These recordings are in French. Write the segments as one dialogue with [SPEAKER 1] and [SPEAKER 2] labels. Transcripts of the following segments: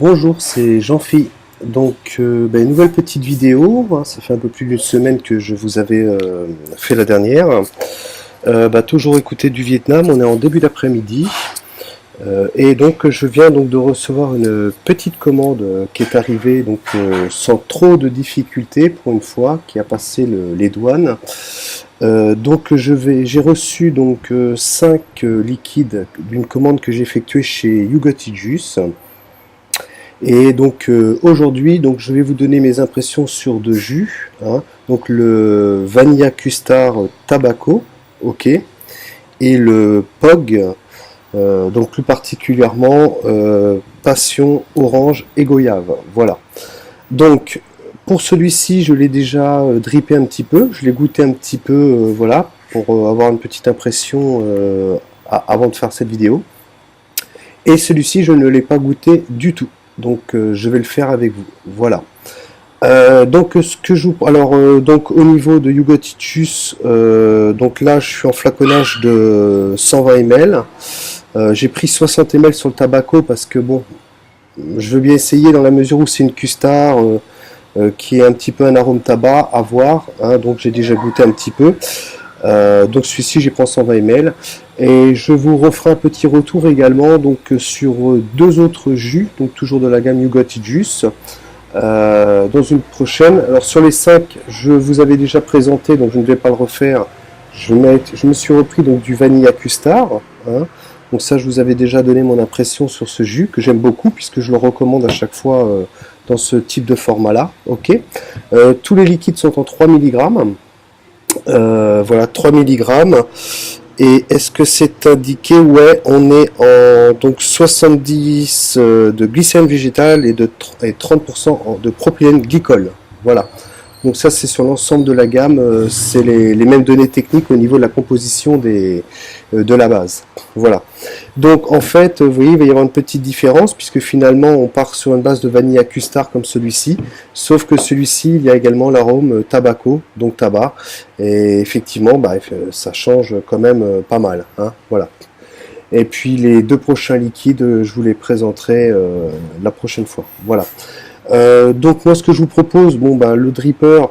[SPEAKER 1] Bonjour, c'est Jean-Phi. Donc, une nouvelle petite vidéo, hein. Ça fait un peu plus d'une semaine que je vous avais fait la dernière. Toujours écouter du Vietnam, on est en début d'après-midi. Et donc, je viens donc de recevoir une petite commande qui est arrivée donc sans trop de difficultés pour une fois, qui a passé les douanes. J'ai reçu donc 5 liquides d'une commande que j'ai effectuée chez You Got It Juice. Et donc aujourd'hui, donc je vais vous donner mes impressions sur deux jus, hein. Donc le Vanilla Custard Tabaco, ok, et le POG, donc plus particulièrement Passion Orange et Goyave. Voilà. Donc pour celui-ci, je l'ai déjà drippé un petit peu, je l'ai goûté un petit peu, voilà, pour avoir une petite impression avant de faire cette vidéo. Et celui-ci, je ne l'ai pas goûté du tout. Donc je vais le faire avec vous. Voilà. Ce que je vous... Alors, donc au niveau de You Got It Juice, donc là je suis en flaconnage de 120 ml. J'ai pris 60 ml sur le tabaco parce que bon, je veux bien essayer dans la mesure où c'est une custard qui est un petit peu un arôme tabac à voir, hein, donc j'ai déjà goûté un petit peu. Donc celui-ci j'ai pris 120 ml et je vous referai un petit retour également donc sur deux autres jus, donc toujours de la gamme You Got It Juice, dans une prochaine. Alors sur les 5 je vous avais déjà présenté, donc je ne vais pas le refaire. Je me suis repris donc du Vanilla Custard, hein. Donc ça je vous avais déjà donné mon impression sur ce jus que j'aime beaucoup puisque je le recommande à chaque fois dans ce type de format là, ok. Tous les liquides sont en 3 mg. Voilà, 3 mg. Et est-ce que c'est indiqué? Ouais, on est en donc 70 de glycérine végétale et 30% de propylène glycol. Voilà. Donc ça c'est sur l'ensemble de la gamme, c'est les mêmes données techniques au niveau de la composition de la base. Voilà. Donc en fait, vous voyez, il va y avoir une petite différence puisque finalement on part sur une base de vanilla custard comme celui-ci, sauf que celui-ci il y a également l'arôme tabaco, donc tabac, et effectivement ça change quand même pas mal, hein, voilà. Et puis les deux prochains liquides, je vous les présenterai la prochaine fois. Voilà. Donc moi ce que je vous propose, le dripper,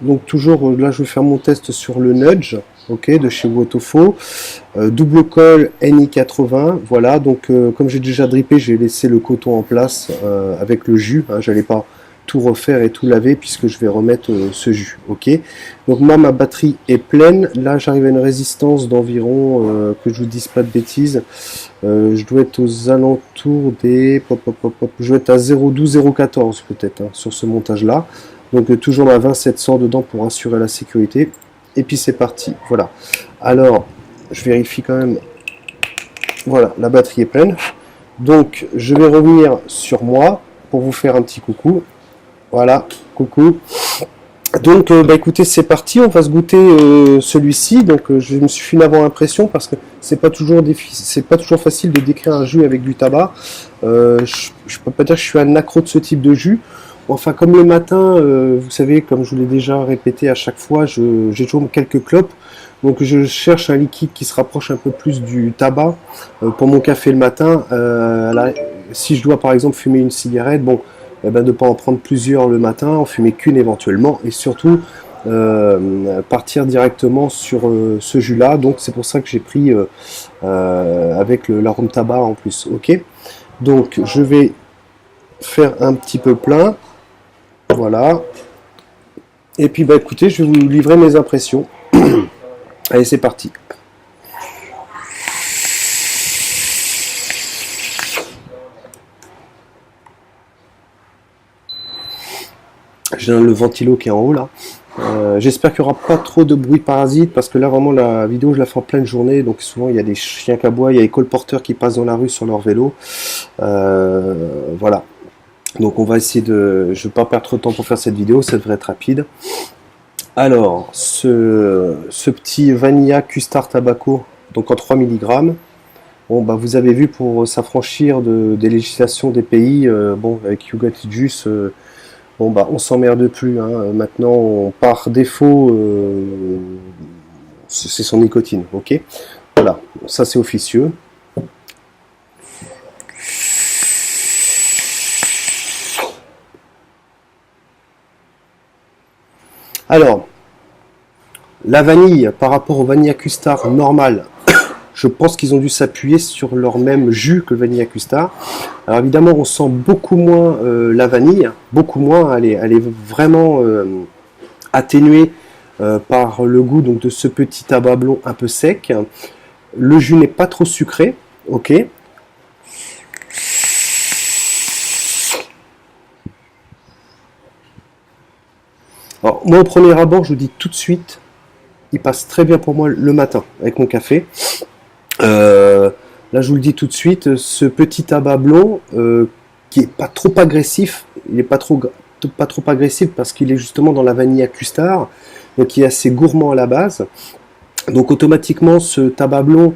[SPEAKER 1] donc toujours là je vais faire mon test sur le Nudge, ok, de chez Wotofo, double colle NI80, voilà. Donc comme j'ai déjà drippé, j'ai laissé le coton en place avec le jus, hein, j'allais pas tout refaire et tout laver puisque je vais remettre ce jus, ok. Donc moi ma batterie est pleine, là j'arrive à une résistance d'environ, que je vous dise pas de bêtises, je dois être aux alentours des... je dois être à 0,12, 0,14 peut-être, hein, sur ce montage là. Donc toujours ma 20700 dedans pour assurer la sécurité. Et puis c'est parti, voilà. Alors, je vérifie quand même. Voilà, la batterie est pleine. Donc je vais revenir sur moi pour vous faire un petit coucou. Voilà, coucou. Donc écoutez, c'est parti, on va se goûter celui-ci. Donc je me suis fait une avant-impression parce que c'est pas toujours facile de décrire un jus avec du tabac. Je peux pas dire que je suis un accro de ce type de jus. Enfin, comme le matin, vous savez, comme je vous l'ai déjà répété à chaque fois, j'ai toujours quelques clopes. Donc je cherche un liquide qui se rapproche un peu plus du tabac pour mon café le matin. Si je dois par exemple fumer une cigarette, bon, de ne pas en prendre plusieurs le matin, en fumer qu'une éventuellement, et surtout partir directement sur ce jus là. Donc c'est pour ça que j'ai pris avec l'arôme tabac en plus, ok. Donc je vais faire un petit peu plein, voilà, et puis écoutez, je vais vous livrer mes impressions. Allez, c'est parti. J'ai le ventilo qui est en haut là. J'espère qu'il n'y aura pas trop de bruit parasite parce que là vraiment la vidéo je la fais en pleine journée, donc souvent il y a des chiens qui aboient, il y a les colporteurs qui passent dans la rue sur leur vélo. Voilà. Donc on va essayer de... Je ne vais pas perdre trop de temps pour faire cette vidéo, ça devrait être rapide. Alors, ce petit Vanilla Custard Tabaco, donc en 3 mg. Bon, vous avez vu, pour s'affranchir des législations des pays, avec You Got It Juice, on s'emmerde plus, hein. Maintenant, par défaut, c'est son nicotine, ok. Voilà, ça c'est officieux. Alors, la vanille par rapport au Vanilla Custard normal, je pense qu'ils ont dû s'appuyer sur leur même jus que le Vanilla Custard. Alors évidemment, on sent beaucoup moins la vanille, beaucoup moins, elle est vraiment atténuée par le goût donc, de ce petit tabac blond un peu sec. Le jus n'est pas trop sucré, ok. Alors, moi, au premier abord, je vous dis tout de suite, il passe très bien pour moi le matin avec mon café. Là, je vous le dis tout de suite, ce petit tabac blond qui est pas trop agressif, il est pas trop agressif parce qu'il est justement dans la vanille à custard, donc qui est assez gourmand à la base. Donc automatiquement, ce tabac blond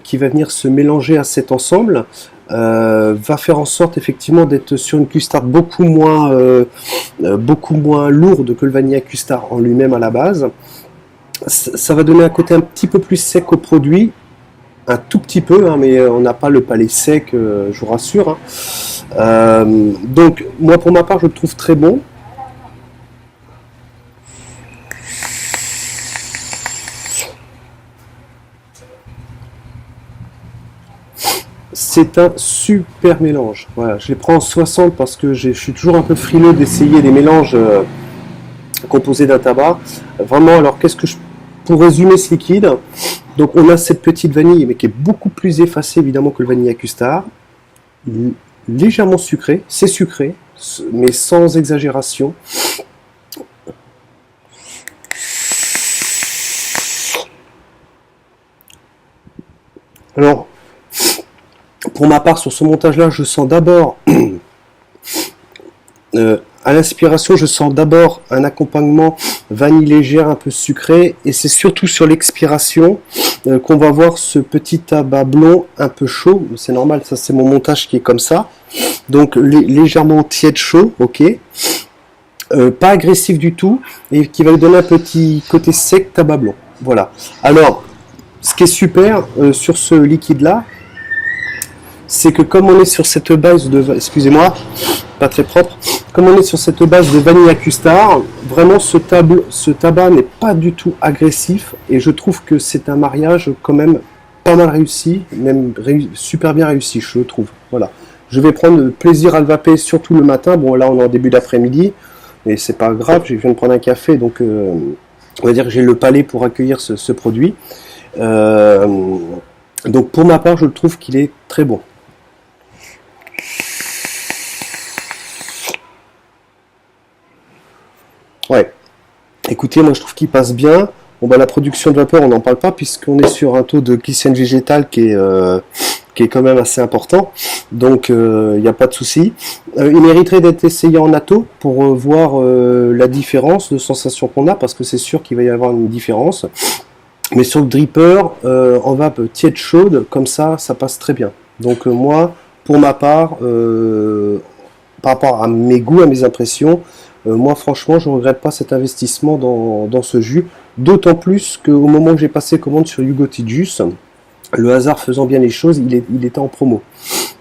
[SPEAKER 1] qui va venir se mélanger à cet ensemble va faire en sorte effectivement d'être sur une custard beaucoup moins lourde que le vanilla custard en lui-même à la base. Ça va donner un côté un petit peu plus sec au produit, un tout petit peu, hein, mais on n'a pas le palais sec, je vous rassure. Hein. Donc moi pour ma part je le trouve très bon. C'est un super mélange. Voilà, je les prends en 60 parce que je suis toujours un peu frileux d'essayer des mélanges composés d'un tabac. Vraiment, alors pour résumer ce liquide, donc on a cette petite vanille, mais qui est beaucoup plus effacée évidemment que le vanilla custard, légèrement sucré, c'est sucré, mais sans exagération. Alors, pour ma part, sur ce montage-là, je sens d'abord, à l'inspiration, je sens d'abord un accompagnement vanille légère, un peu sucré, et c'est surtout sur l'expiration qu'on va voir ce petit tabac blond un peu chaud. C'est normal, ça c'est mon montage qui est comme ça. Donc légèrement tiède chaud, ok. Pas agressif du tout, et qui va lui donner un petit côté sec tabac blond. Voilà. Alors, ce qui est super sur ce liquide-là, c'est que comme on est sur cette base de, excusez-moi, pas très propre, comme on est sur cette base de vanilla custard, vraiment ce tabac n'est pas du tout agressif et je trouve que c'est un mariage quand même pas mal réussi, même super bien réussi, je trouve. Voilà. Je vais prendre plaisir à le vaper surtout le matin. Bon là on est en début d'après-midi, mais c'est pas grave, je viens de prendre un café, donc on va dire que j'ai le palais pour accueillir ce produit. Donc pour ma part, je trouve qu'il est très bon. Ouais. Écoutez, moi je trouve qu'il passe bien. Bon bah la production de vapeur, on n'en parle pas puisqu'on est sur un taux de glycine végétale qui est quand même assez important. Donc il n'y a pas de souci. Il mériterait d'être essayé en atto pour voir la différence de sensation qu'on a, parce que c'est sûr qu'il va y avoir une différence. Mais sur le dripper, en vape tiède chaude, comme ça passe très bien. Donc moi, pour ma part, par rapport à mes goûts, à mes impressions, moi franchement je ne regrette pas cet investissement dans ce jus, d'autant plus qu'au moment où j'ai passé commande sur Yugotti Juice, le hasard faisant bien les choses, il était en promo.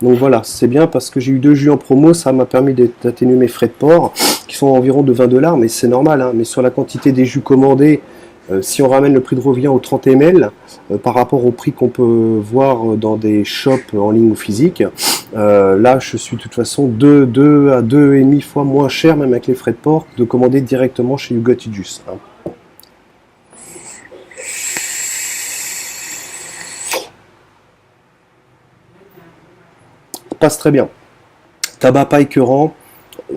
[SPEAKER 1] Donc voilà, c'est bien parce que j'ai eu 2 jus en promo, ça m'a permis d'atténuer mes frais de port, qui sont environ de 20 $, mais c'est normal, hein, mais sur la quantité des jus commandés, si on ramène le prix de revient aux 30 ml, par rapport au prix qu'on peut voir dans des shops en ligne ou physique, là je suis de toute façon 2 à 2,5 fois moins cher, même avec les frais de port, de commander directement chez Yugotti Juice. Hein. Passe très bien. Tabac pas écœurant,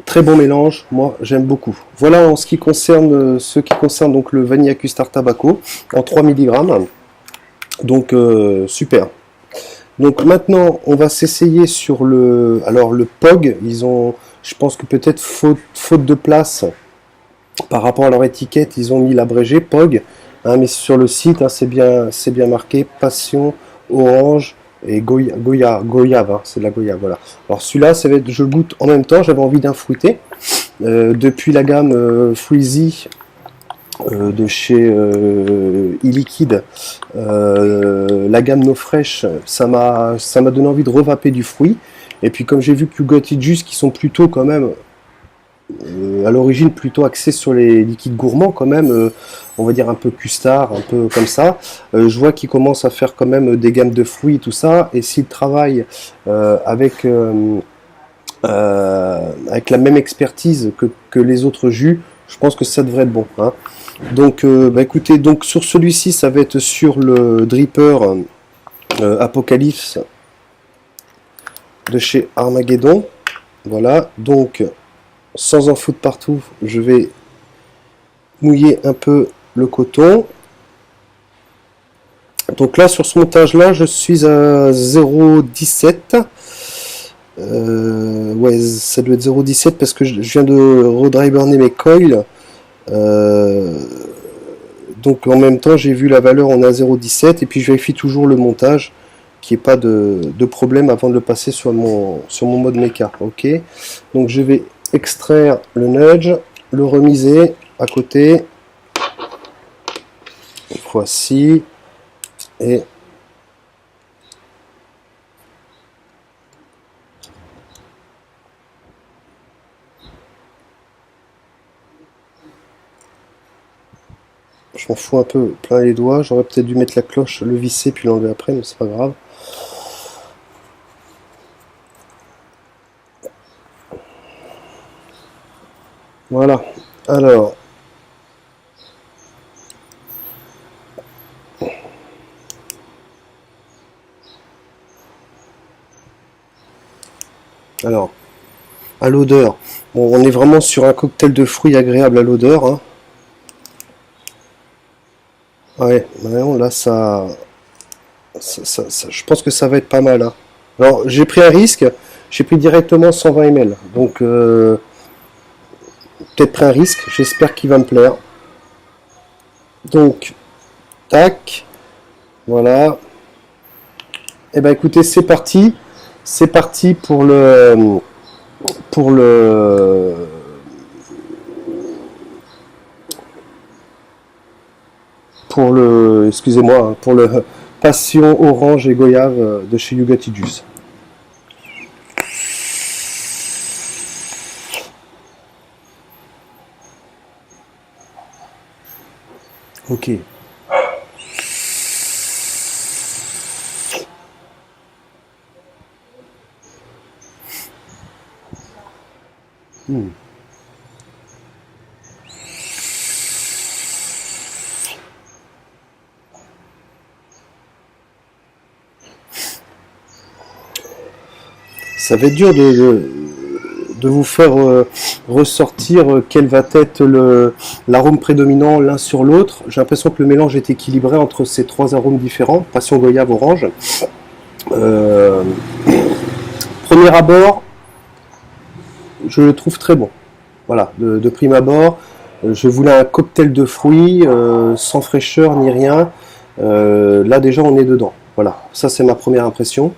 [SPEAKER 1] très bon mélange, moi j'aime beaucoup. Voilà en ce qui concerne donc le Vanilla Custard Tabaco en 3 mg. Donc super. Donc maintenant on va s'essayer sur le POG. Ils ont, je pense que peut-être faute de place par rapport à leur étiquette, ils ont mis l'abrégé POG, hein, mais sur le site hein, c'est bien marqué Passion Orange et Goyave, hein, c'est de la Goyave, voilà. Alors celui-là, ça va être, je le goûte en même temps, j'avais envie d'un fruité. Depuis la gamme Freezy de chez e-liquide, la gamme No Fresh, ça m'a donné envie de revaper du fruit. Et puis comme j'ai vu que Yugotti Juice, qui sont plutôt quand même à l'origine plutôt axé sur les liquides gourmands quand même, on va dire un peu custard, un peu comme ça. Je vois qu'il commence à faire quand même des gammes de fruits, tout ça, et s'il travaille avec la même expertise que les autres jus, je pense que ça devrait être bon, hein. Donc, bah écoutez, donc sur celui-ci, ça va être sur le dripper Apocalypse de chez Armageddon. Voilà, donc sans en foutre partout, je vais mouiller un peu le coton. Donc là, sur ce montage-là, je suis à 0,17. Ouais, ça doit être 0,17 parce que je viens de redriburner mes coils. Donc en même temps, j'ai vu la valeur, on est à 0,17 et puis je vérifie toujours le montage, qu'il n'y ait pas de problème avant de le passer sur mon mode méca. Ok. Donc je vais extraire le nudge, le remiser à côté. Voici. Et je m'en fous un peu plein les doigts. J'aurais peut-être dû mettre la cloche, le visser puis l'enlever après, mais c'est pas grave. Voilà. Alors, à l'odeur. Bon, on est vraiment sur un cocktail de fruits agréable à l'odeur, hein. Ouais, non, là, je pense que ça va être pas mal, hein. Alors, j'ai pris un risque. J'ai pris directement 120 ml. Donc, peut-être pris un risque. J'espère qu'il va me plaire. Donc, tac. Voilà. Et ben écoutez, c'est parti. C'est parti pour le excusez-moi, hein, pour le passion orange et goyave de chez Yuga Juice. Ok. Hmm. Ça va être dur de vous faire ressortir quel va être l'arôme prédominant l'un sur l'autre. J'ai l'impression que le mélange est équilibré entre ces trois arômes différents, passion goyave, orange. Euh, Premier abord, je le trouve très bon. Voilà, de prime abord, je voulais un cocktail de fruits, sans fraîcheur ni rien. Là déjà on est dedans. Voilà, ça c'est ma première impression.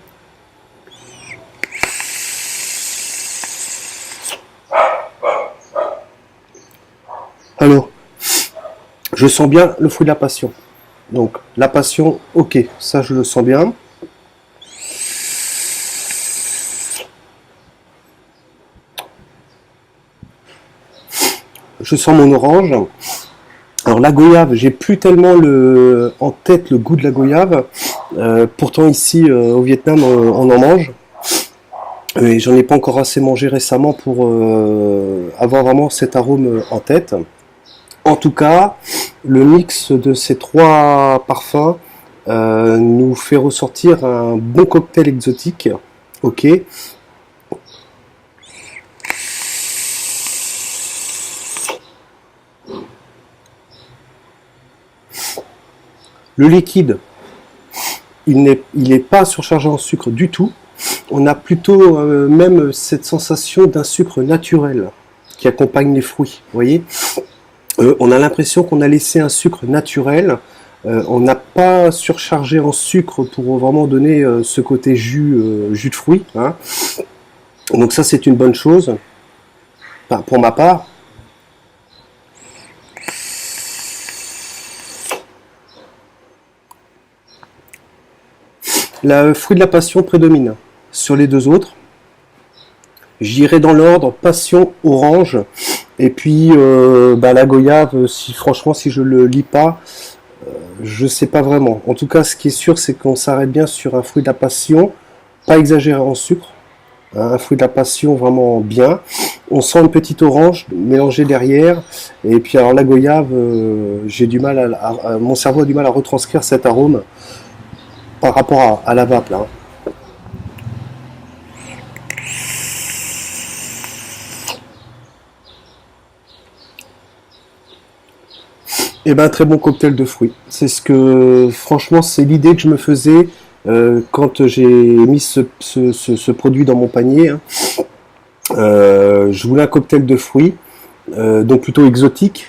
[SPEAKER 1] Alors, je sens bien le fruit de la passion. Donc la passion, ok, ça je le sens bien. Je sens mon orange. Alors la goyave, j'ai plus tellement en tête le goût de la goyave. Pourtant ici au Vietnam on en mange. Et j'en ai pas encore assez mangé récemment pour avoir vraiment cet arôme en tête. En tout cas, le mix de ces trois parfums nous fait ressortir un bon cocktail exotique. Ok. Le liquide, il est pas surchargé en sucre du tout. On a plutôt même cette sensation d'un sucre naturel qui accompagne les fruits. Vous voyez, on a l'impression qu'on a laissé un sucre naturel. On n'a pas surchargé en sucre pour vraiment donner ce côté jus de fruits, hein. Donc ça c'est une bonne chose, enfin, pour ma part. Le fruit de la passion prédomine sur les deux autres. J'irai dans l'ordre passion, orange, et puis la goyave, si franchement si je le lis pas, je sais pas vraiment. En tout cas, ce qui est sûr, c'est qu'on s'arrête bien sur un fruit de la passion, pas exagéré en sucre, hein, un fruit de la passion vraiment bien. On sent une petite orange mélangée derrière, et puis alors la goyave, j'ai du mal mon cerveau a du mal à retranscrire cet arôme par rapport à la vape là. Eh ben, très bon cocktail de fruits. C'est ce que, franchement, c'est l'idée que je me faisais quand j'ai mis ce produit dans mon panier, hein. Je voulais un cocktail de fruits, donc plutôt exotique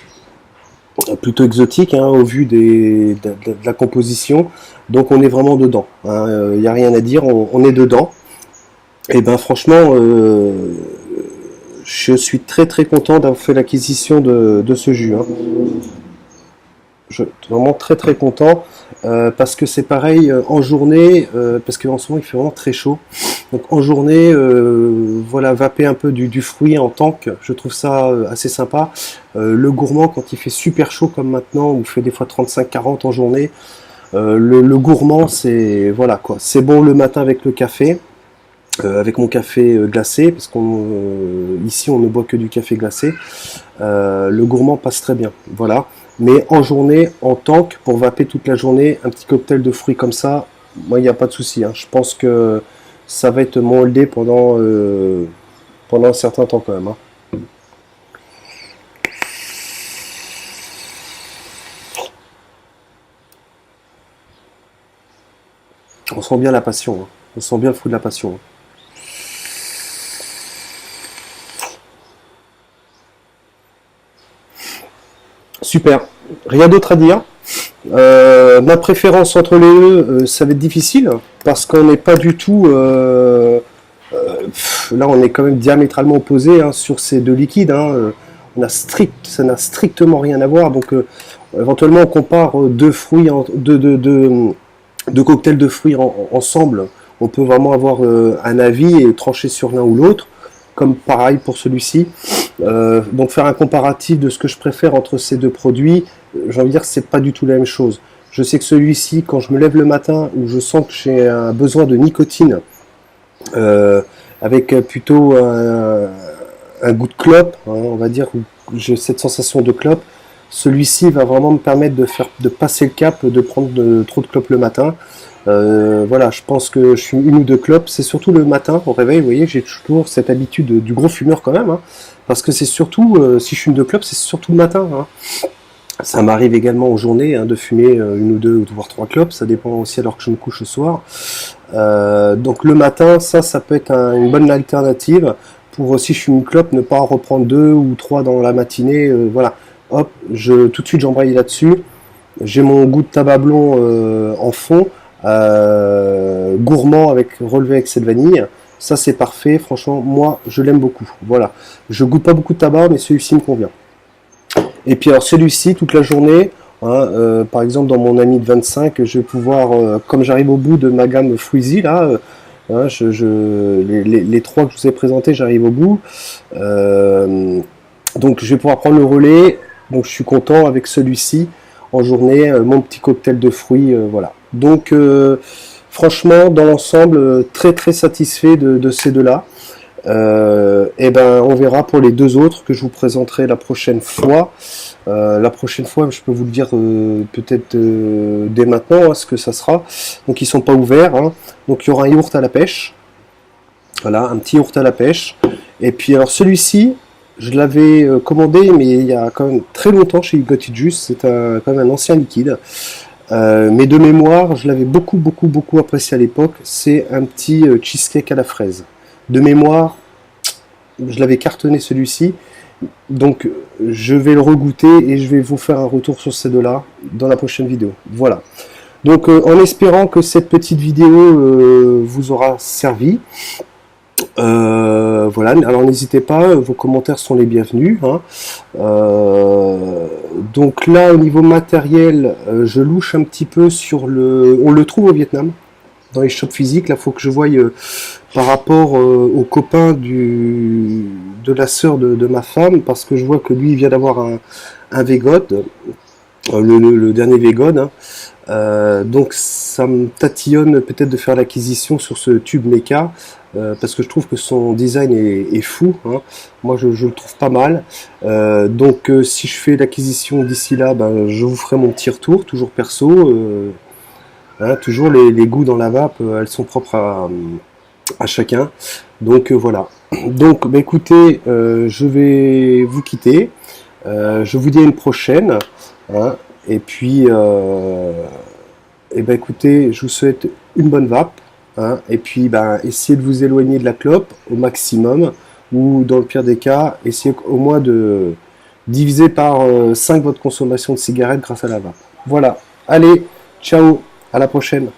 [SPEAKER 1] hein, au vu de la composition. Donc on est vraiment dedans. Il n'y a rien à dire, on est dedans. Et ben franchement, je suis très très content d'avoir fait l'acquisition de ce jus, hein. Je suis vraiment très très content parce que c'est pareil en journée, parce qu'en ce moment il fait vraiment très chaud. Donc en journée, voilà, vaper un peu du fruit en tank, je trouve ça assez sympa. Le gourmand quand il fait super chaud comme maintenant, où il fait des fois 35-40 en journée, le gourmand c'est voilà quoi, c'est bon le matin avec le café. Avec mon café glacé, parce qu'on ici on ne boit que du café glacé, le gourmand passe très bien, voilà. Mais en journée, en tank, pour vaper toute la journée, un petit cocktail de fruits comme ça, moi il n'y a pas de souci, hein. Je pense que ça va être mon holdé pendant un certain temps quand même, hein. On sent bien la passion, hein. On sent bien le fruit de la passion, hein. Super, rien d'autre à dire. Ma préférence entre les deux, ça va être difficile parce qu'on n'est pas du tout. Là, on est quand même diamétralement opposés hein, sur ces deux liquides, hein. Ça n'a strictement rien à voir. Donc, éventuellement, on compare deux fruits, deux cocktails de fruits ensemble. On peut vraiment avoir un avis et trancher sur l'un ou l'autre. Comme pareil pour celui-ci. Donc faire un comparatif de ce que je préfère entre ces deux produits, j'ai envie de dire que c'est pas du tout la même chose. Je sais que celui-ci, quand je me lève le matin, où je sens que j'ai un besoin de nicotine, avec plutôt un goût de clope, hein, on va dire, où j'ai cette sensation de clope, celui-ci va vraiment me permettre de passer le cap, de prendre trop de clopes le matin. Voilà, je pense que je suis une ou deux clopes, c'est surtout le matin au réveil, vous voyez, j'ai toujours cette habitude du gros fumeur quand même, hein, parce que c'est surtout, si je fume deux clopes, c'est surtout le matin, hein. Ça m'arrive également en journée hein, de fumer une ou deux, voire trois clopes, ça dépend aussi alors que je me couche le soir. Donc le matin, ça peut être une bonne alternative pour si je fume une clope, ne pas en reprendre deux ou trois dans la matinée, voilà. Hop, tout de suite j'embraye là-dessus, j'ai mon goût de tabac blond en fond, gourmand relevé avec cette vanille, ça c'est parfait, franchement moi je l'aime beaucoup, voilà. Je goûte pas beaucoup de tabac mais celui-ci me convient. Et puis alors celui-ci toute la journée, hein, par exemple dans mon ami de 25, je vais pouvoir, comme j'arrive au bout de ma gamme Fruizy là, hein, les trois que je vous ai présentés, j'arrive au bout, donc je vais pouvoir prendre le relais, donc je suis content avec celui-ci en journée, mon petit cocktail de fruits, voilà. Donc franchement, dans l'ensemble, très très satisfait de ces deux-là. Et ben, on verra pour les deux autres que je vous présenterai la prochaine fois. La prochaine fois, je peux vous le dire peut-être dès maintenant, hein, ce que ça sera. Donc ils sont pas ouverts, hein. Donc il y aura un yaourt à la pêche. Voilà, un petit yaourt à la pêche. Et puis alors celui-ci, je l'avais commandé, mais il y a quand même très longtemps chez Got It Juice. C'est quand même un ancien liquide. Mais de mémoire, je l'avais beaucoup apprécié à l'époque. C'est un petit cheesecake à la fraise. De mémoire, je l'avais cartonné celui-ci. Donc je vais le regoûter et je vais vous faire un retour sur ces deux-là dans la prochaine vidéo. Voilà. Donc en espérant que cette petite vidéo vous aura servi. Voilà, alors n'hésitez pas, vos commentaires sont les bienvenus, hein. Donc là au niveau matériel, je louche un petit peu sur on le trouve au Vietnam, dans les shops physiques, là faut que je voie par rapport au copain de la sœur de ma femme, parce que je vois que lui il vient d'avoir un Vgod, le dernier Vgod, hein. Donc ça me tatillonne peut-être de faire l'acquisition sur ce tube Mecha, parce que je trouve que son design est fou, hein. Moi je le trouve pas mal. Donc si je fais l'acquisition d'ici là, ben, je vous ferai mon petit retour, toujours perso. Hein, toujours les goûts dans la vape, elles sont propres à chacun. Donc voilà. Donc bah, écoutez, je vais vous quitter. Je vous dis à une prochaine, hein. Et puis, et ben écoutez, je vous souhaite une bonne vape, hein. Et puis, ben, essayez de vous éloigner de la clope au maximum, ou dans le pire des cas, essayez au moins de diviser par 5 votre consommation de cigarettes grâce à la vape. Voilà. Allez, ciao, à la prochaine.